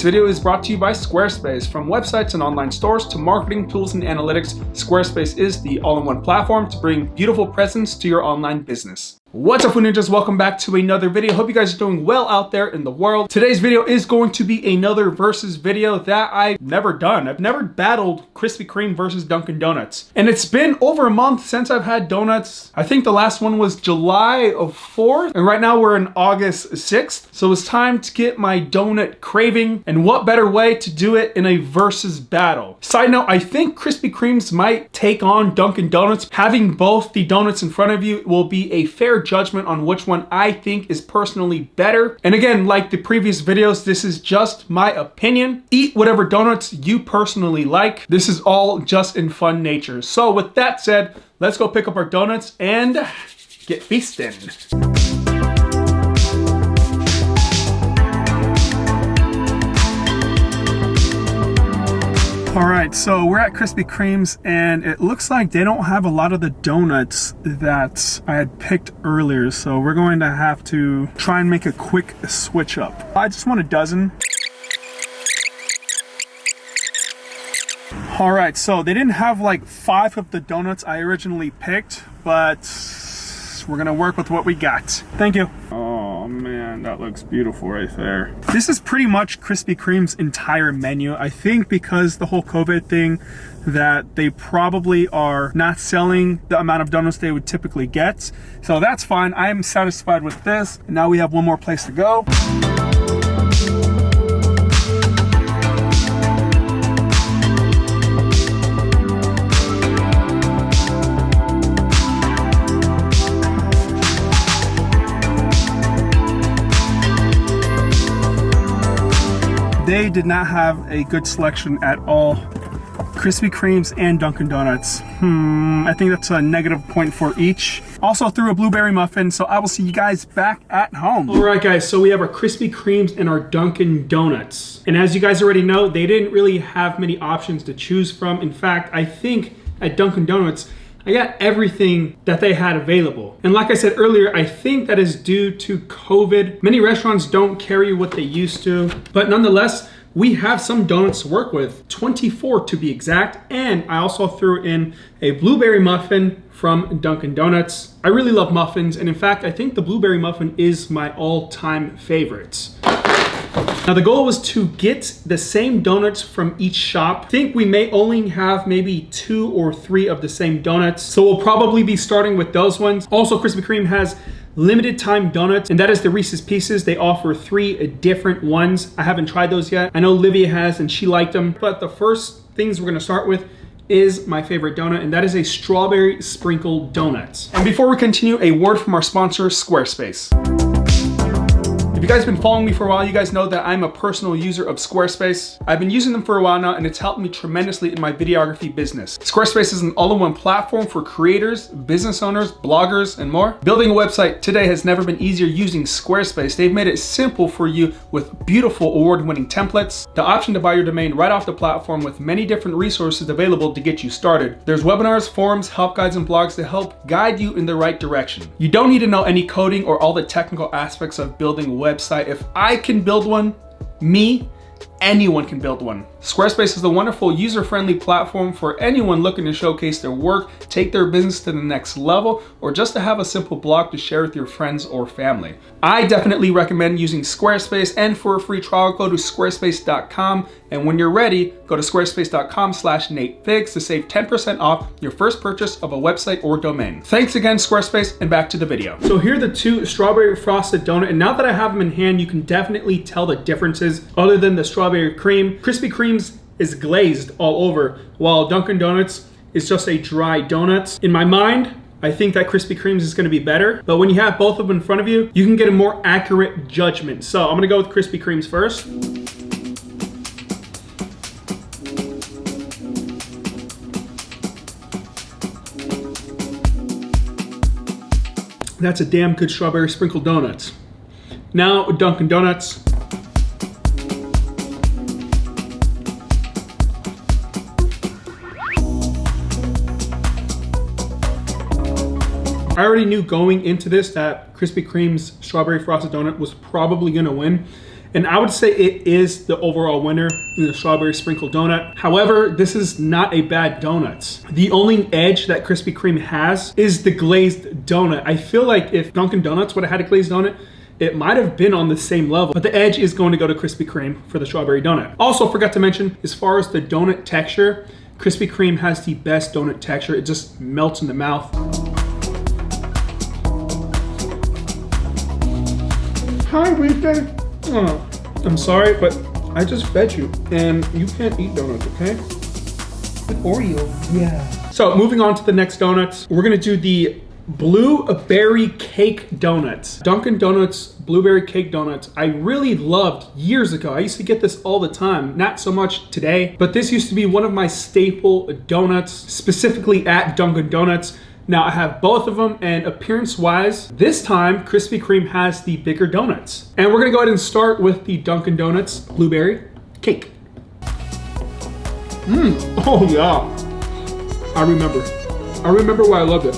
This video is brought to you by Squarespace. From websites and online stores to marketing tools and analytics, Squarespace is the all-in-one platform to bring beautiful presence to your online business. What's up, Food Ninjas? Welcome back to another video. Hope you guys are doing well out there in the world. Today's video is going to be another versus video that I've never done. I've never battled Krispy Kreme versus Dunkin' Donuts. And it's been over a month since I've had donuts. I think the last one was July 4th. And right now we're in August 6th. So it's time to get my donut craving. And what better way to do it in a versus battle? Side note, I think Krispy Kremes might take on Dunkin' Donuts. Having both the donuts in front of you will be a fair judgment on which one I think is personally better. And again, like the previous videos, this is just my opinion. Eat whatever donuts you personally like. This is all just in fun nature. So with that said, let's go pick up our donuts and get feasting. All right, so we're at Krispy Kreme's and it looks like they don't have a lot of the donuts that I had picked earlier. So we're going to have to try and make a quick switch up. I just want a dozen. All right, so they didn't have like 5 of the donuts I originally picked, but we're gonna work with what we got. Thank you. Oh man, that looks beautiful right there. This is pretty much Krispy Kreme's entire menu. I think because the whole COVID thing, that they probably are not selling the amount of donuts they would typically get. So that's fine. I'm satisfied with this. And now we have one more place to go. They did not have a good selection at all. Krispy Kremes and Dunkin' Donuts. I think that's a negative point for each. Also threw a blueberry muffin, so I will see you guys back at home. All right, guys, so we have our Krispy Kremes and our Dunkin' Donuts. And as you guys already know, they didn't really have many options to choose from. In fact, I think at Dunkin' Donuts, I got everything that they had available. And like I said earlier, I think that is due to COVID. Many restaurants don't carry what they used to, but nonetheless, we have some donuts to work with, 24 to be exact. And I also threw in a blueberry muffin from Dunkin' Donuts. I really love muffins. And in fact, I think the blueberry muffin is my all-time favorites. Now the goal was to get the same donuts from each shop. I think we may only have maybe 2 or 3 of the same donuts. So we'll probably be starting with those ones. Also, Krispy Kreme has limited time donuts, and that is the Reese's Pieces. They offer 3 different ones. I haven't tried those yet. I know Livia has and she liked them. But the first things we're gonna start with is my favorite donut, and that is a strawberry sprinkled donuts. And before we continue, a word from our sponsor, Squarespace. If you guys have been following me for a while, you guys know that I'm a personal user of Squarespace. I've been using them for a while now, and it's helped me tremendously in my videography business. Squarespace is an all-in-one platform for creators, business owners, bloggers, and more. Building a website today has never been easier using Squarespace. They've made it simple for you with beautiful award-winning templates, the option to buy your domain right off the platform with many different resources available to get you started. There's webinars, forums, help guides, and blogs to help guide you in the right direction. You don't need to know any coding or all the technical aspects of building a website. If I can build one, anyone can build one. Squarespace is a wonderful user-friendly platform for anyone looking to showcase their work, take their business to the next level, or just to have a simple blog to share with your friends or family. I definitely recommend using Squarespace, and for a free trial, go to squarespace.com, and when you're ready, go to squarespace.com/NateFigs to save 10% off your first purchase of a website or domain. Thanks again, Squarespace, and back to the video. So here are the 2 strawberry frosted donut, and now that I have them in hand, you can definitely tell the differences other than the strawberry cream. Krispy Kreme's is glazed all over, while Dunkin' Donuts is just a dry donut. In my mind, I think that Krispy Kreme's is gonna be better, but when you have both of them in front of you, you can get a more accurate judgment. So I'm gonna go with Krispy Kreme's first. That's a damn good strawberry sprinkled donuts. Now Dunkin' Donuts. I already knew going into this that Krispy Kreme's strawberry frosted donut was probably gonna win. And I would say it is the overall winner in the strawberry sprinkle donut. However, this is not a bad donut. The only edge that Krispy Kreme has is the glazed donut. I feel like if Dunkin' Donuts would have had a glazed donut, it might have been on the same level, but the edge is going to go to Krispy Kreme for the strawberry donut. Also, forgot to mention, as far as the donut texture, Krispy Kreme has the best donut texture. It just melts in the mouth. Hi, Reese. Oh, I'm sorry, but I just fed you, and you can't eat donuts, okay? With Oreo, yeah. So moving on to the next donuts, we're gonna do the blueberry cake donuts. Dunkin' Donuts blueberry cake donuts I really loved years ago. I used to get this all the time, not so much today, but this used to be one of my staple donuts, specifically at Dunkin' Donuts. Now I have both of them, and appearance-wise, this time Krispy Kreme has the bigger donuts. And we're gonna go ahead and start with the Dunkin' Donuts blueberry cake. Oh yeah, I remember why I loved it.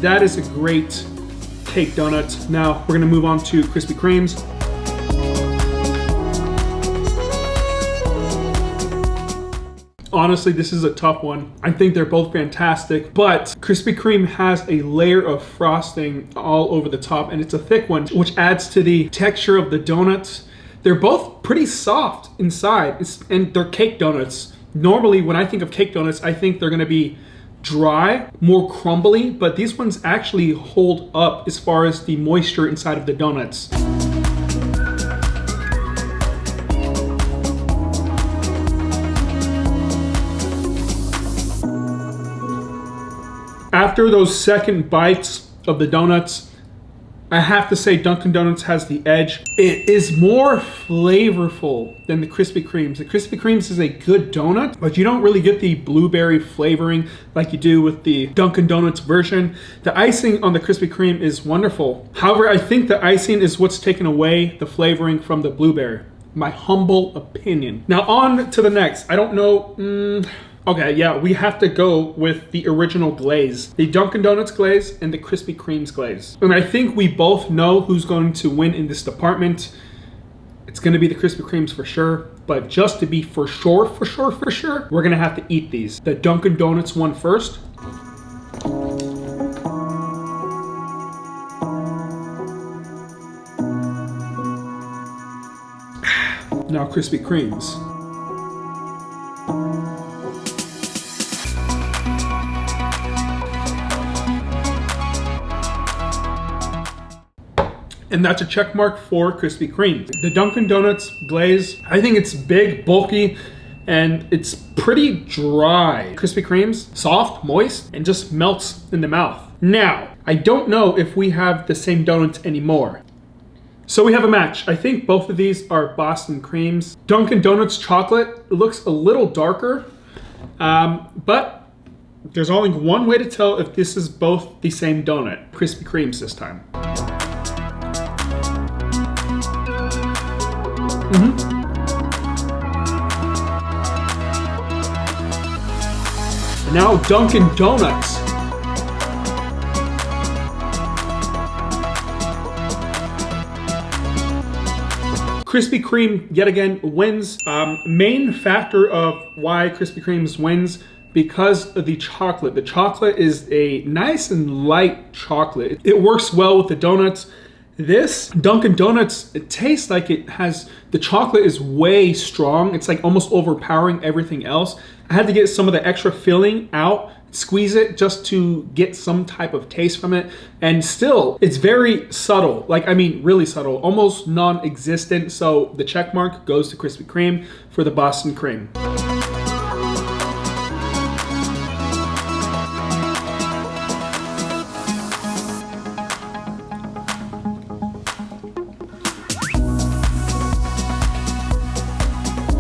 That is a great cake donut. Now we're gonna move on to Krispy Kremes. Honestly, this is a tough one. I think they're both fantastic, but Krispy Kreme has a layer of frosting all over the top, and it's a thick one, which adds to the texture of the donuts. They're both pretty soft inside, and they're cake donuts. Normally, when I think of cake donuts, I think they're gonna be dry, more crumbly, but these ones actually hold up as far as the moisture inside of the donuts. After those second bites of the donuts, I have to say Dunkin' Donuts has the edge. It is more flavorful than the Krispy Kremes. The Krispy Kremes is a good donut, but you don't really get the blueberry flavoring like you do with the Dunkin' Donuts version. The icing on the Krispy Kreme is wonderful. However, I think the icing is what's taken away the flavoring from the blueberry. My humble opinion. Now on to the next. I don't know, okay, yeah, we have to go with the original glaze. The Dunkin' Donuts glaze and the Krispy Kreme's glaze. And I think we both know who's going to win in this department. It's gonna be the Krispy Kreme's for sure, but just to be for sure, we're gonna have to eat these. The Dunkin' Donuts one first. Now Krispy Kreme's. And that's a check mark for Krispy Kreme. The Dunkin' Donuts glaze, I think it's big, bulky, and it's pretty dry. Krispy Kreme's soft, moist, and just melts in the mouth. Now, I don't know if we have the same donuts anymore. So we have a match. I think both of these are Boston Creams. Dunkin' Donuts chocolate looks a little darker, but there's only one way to tell if this is both the same donut. Krispy Kreme's this time. Now Dunkin' Donuts. Krispy Kreme yet again wins. Main factor of why Krispy Kreme's wins because of the chocolate. The chocolate is a nice and light chocolate. It works well with the donuts. This Dunkin' Donuts, it tastes like it has, the chocolate is way strong. It's like almost overpowering everything else. I had to get some of the extra filling out, squeeze it just to get some type of taste from it. And still, it's very subtle. Like, I mean, really subtle, almost non-existent. So the check mark goes to Krispy Kreme for the Boston Cream.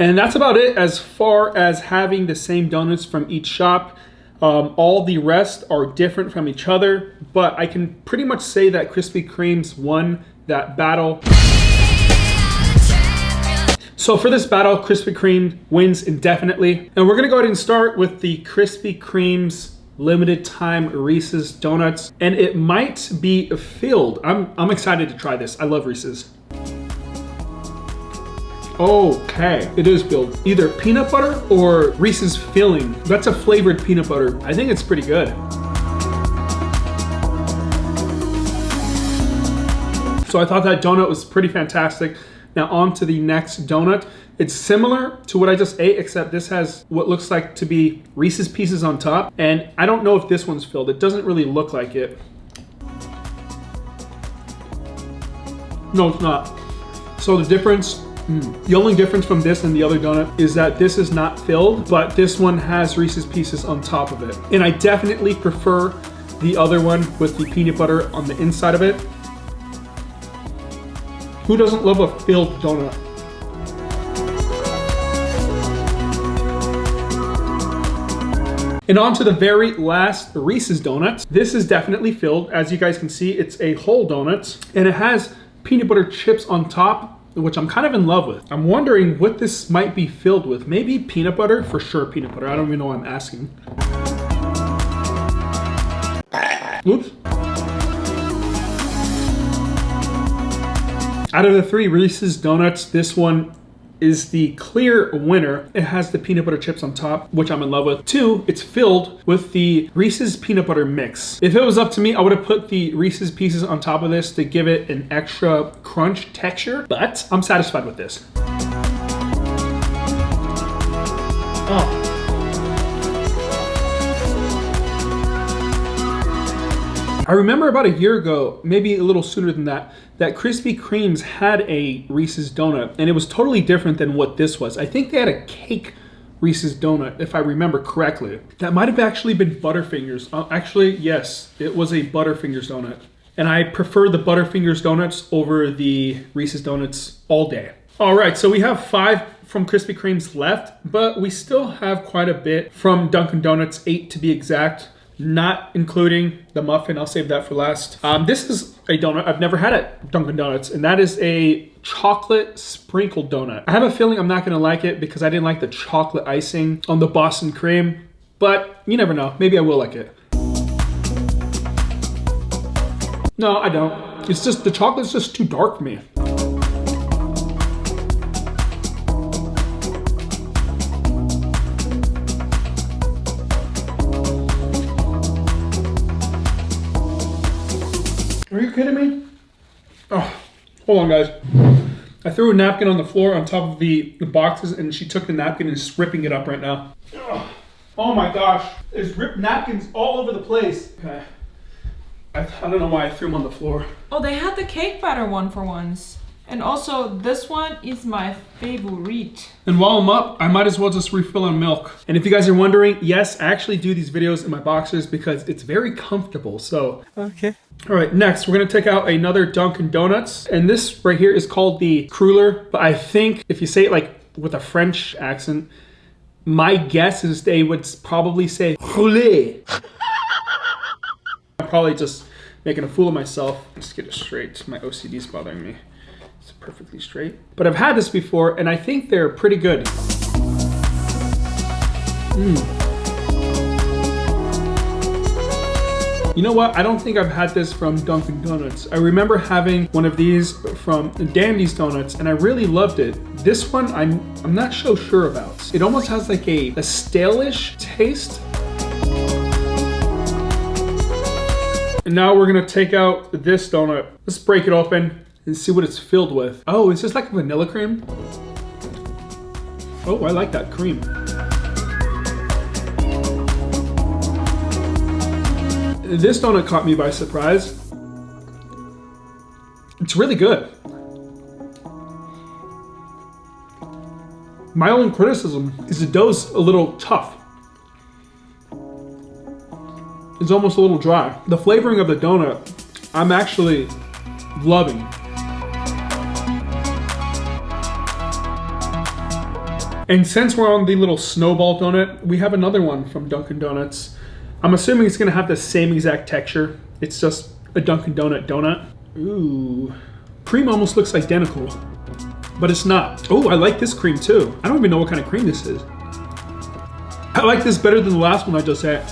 And that's about it as far as having the same donuts from each shop. All the rest are different from each other, but I can pretty much say that Krispy Kreme's won that battle. So for this battle, Krispy Kreme wins indefinitely. And we're gonna go ahead and start with the Krispy Kreme's limited time Reese's Doughnuts, and it might be filled. I'm excited to try this. I love Reese's. Okay, it is filled. Either peanut butter or Reese's filling. That's a flavored peanut butter. I think it's pretty good. So I thought that donut was pretty fantastic. Now on to the next donut. It's similar to what I just ate, except this has what looks like to be Reese's Pieces on top. And I don't know if this one's filled. It doesn't really look like it. No, it's not. So the difference, the only difference from this and the other donut is that this is not filled, but this one has Reese's Pieces on top of it. And I definitely prefer the other one with the peanut butter on the inside of it. Who doesn't love a filled donut? And on to the very last Reese's Donuts. This is definitely filled. As you guys can see, it's a whole donut and it has peanut butter chips on top, which I'm kind of in love with. I'm wondering what this might be filled with. Maybe peanut butter? For sure peanut butter. I don't even know why I'm asking. Oops. Out of the 3 Reese's Donuts, this one is the clear winner. It has the peanut butter chips on top, which I'm in love with. 2, it's filled with the Reese's peanut butter mix. If it was up to me, I would have put the Reese's Pieces on top of this to give it an extra crunch texture, but I'm satisfied with this. Oh. I remember about a year ago, maybe a little sooner than that, that Krispy Kreme's had a Reese's donut, and it was totally different than what this was. I think they had a cake Reese's donut, if I remember correctly. That might have actually been Butterfingers. Actually, yes, it was a Butterfingers donut. And I prefer the Butterfingers donuts over the Reese's donuts all day. All right, so we have 5 from Krispy Kreme's left, but we still have quite a bit from Dunkin' Donuts, 8 to be exact. Not including the muffin. I'll save that for last. This is a donut I've never had at Dunkin' Donuts, and that is a chocolate sprinkled donut. I have a feeling I'm not gonna like it because I didn't like the chocolate icing on the Boston cream, but you never know. Maybe I will like it. No, I don't. It's just, the chocolate's just too dark for me. Are you kidding me? Oh, hold on guys. I threw a napkin on the floor on top of the boxes and she took the napkin and is ripping it up right now. Oh my gosh, there's ripped napkins all over the place. Okay. I don't know why I threw them on the floor. Oh, they had the cake batter one for once. And also, this one is my favorite. And while I'm up, I might as well just refill on milk. And if you guys are wondering, yes, I actually do these videos in my boxers because it's very comfortable, so. Okay. All right, next, we're gonna take out another Dunkin' Donuts. And this right here is called the Cruller, but I think if you say it like with a French accent, my guess is they would probably say, Roulé. I'm probably just making a fool of myself. Let's get it straight, my OCD's bothering me. It's perfectly straight. But I've had this before and I think they're pretty good. You know what? I don't think I've had this from Dunkin' Donuts. I remember having one of these from Dandy's Donuts and I really loved it. This one, I'm not so sure about. It almost has like a stale-ish taste. And now we're gonna take out this donut. Let's break it open and see what it's filled with. Oh, is this like vanilla cream? Oh, I like that cream. This donut caught me by surprise. It's really good. My only criticism is the dough's a little tough. It's almost a little dry. The flavoring of the donut, I'm actually loving. And since we're on the little snowball donut, we have another one from Dunkin' Donuts. I'm assuming it's gonna have the same exact texture. It's just a Dunkin' Donut donut. Ooh. Cream almost looks identical, but it's not. Oh, I like this cream too. I don't even know what kind of cream this is. I like this better than the last one I just had.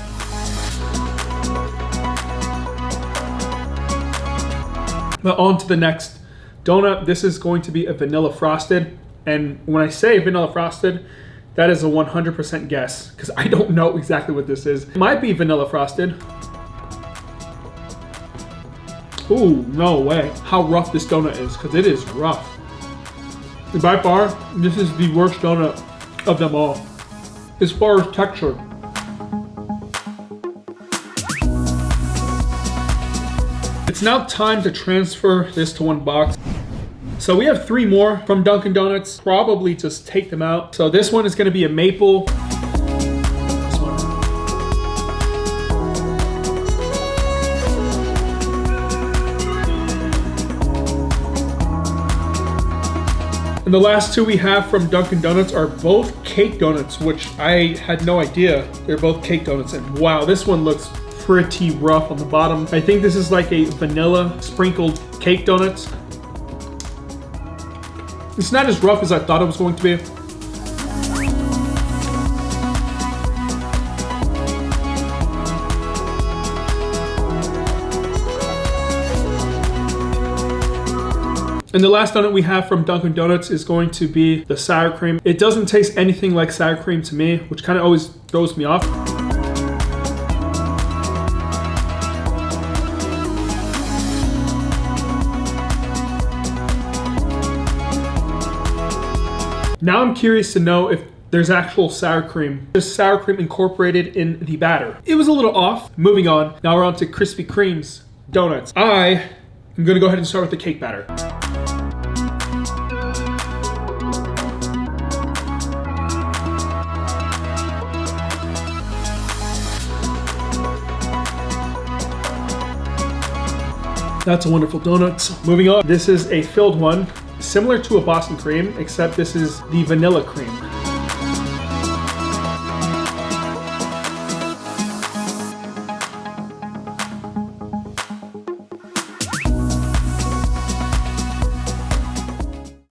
But on to the next donut. This is going to be a vanilla frosted. And when I say vanilla frosted, that is a 100% guess because I don't know exactly what this is. It might be vanilla frosted. Ooh, no way. How rough this donut is, because it is rough. By far, this is the worst donut of them all, as far as texture. It's now time to transfer this to one box. So we have 3 more from Dunkin' Donuts. Probably just take them out. So this one is gonna be a maple. This one. And the last 2 we have from Dunkin' Donuts are both cake donuts, which I had no idea. They're both cake donuts, and wow, this one looks pretty rough on the bottom. I think this is like a vanilla sprinkled cake donuts. It's not as rough as I thought it was going to be. And the last donut we have from Dunkin' Donuts is going to be the sour cream. It doesn't taste anything like sour cream to me, which kind of always throws me off. Now I'm curious to know if there's actual sour cream. There's sour cream incorporated in the batter. It was a little off. Moving on, now we're on to Krispy Kreme's donuts. I am gonna go ahead and start with the cake batter. That's a wonderful donut. Moving on, this is a filled one. Similar to a Boston cream, except this is the vanilla cream.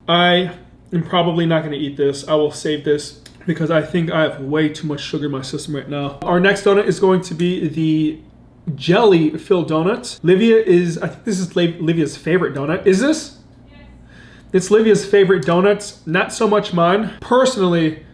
I am probably not going to eat this. I will save this because I think I have way too much sugar in my system right now. Our next donut is going to be the jelly filled donuts. Livia is, I think this is Livia's favorite donut. Is this? It's Livia's favorite donuts, not so much mine. Personally,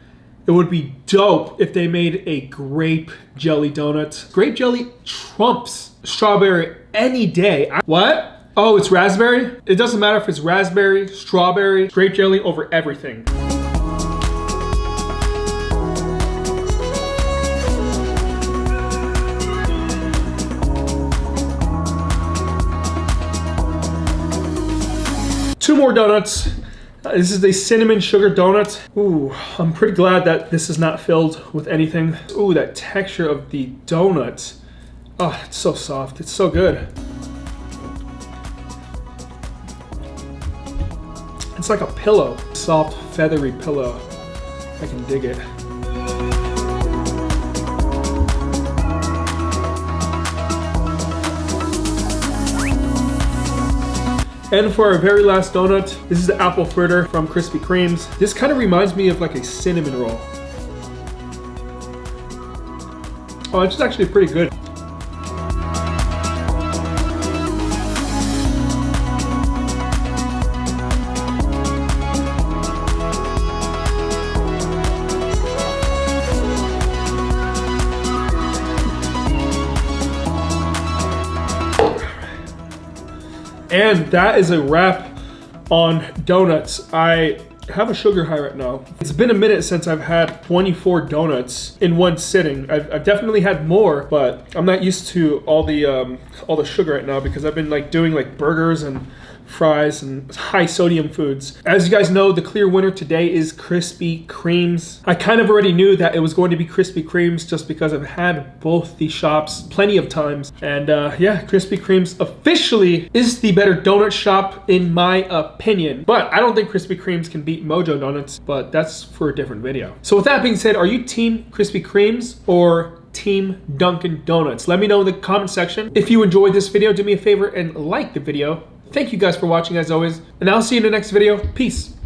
it would be dope if they made a grape jelly donut. Grape jelly trumps strawberry any day. What? Oh, it's raspberry? It doesn't matter if it's raspberry, strawberry, grape jelly over everything. Two more donuts. This is a cinnamon sugar donut. Ooh, I'm pretty glad that this is not filled with anything. Ooh, that texture of the donut. Oh, it's so soft. It's so good. It's like a pillow. Soft, feathery pillow. I can dig it. And for our very last donut, this is the apple fritter from Krispy Kreme's. This kind of reminds me of like a cinnamon roll. Oh, it's actually pretty good. And that is a wrap on donuts. I have a sugar high right now. It's been a minute since I've had 24 donuts in one sitting. I've definitely had more, but I'm not used to all the sugar right now because I've been like doing like burgers and fries and high sodium foods. As you guys know, the clear winner today is Krispy Kreme's. I kind of already knew that it was going to be Krispy Kreme's just because I've had both the shops plenty of times. And yeah, Krispy Kreme's officially is the better donut shop in my opinion. But I don't think Krispy Kreme's can beat Mojo Donuts, but that's for a different video. So with that being said, are you team Krispy Kreme's or team Dunkin' Donuts? Let me know in the comment section. If you enjoyed this video, do me a favor and like the video. Thank you guys for watching as always, and I'll see you in the next video. Peace.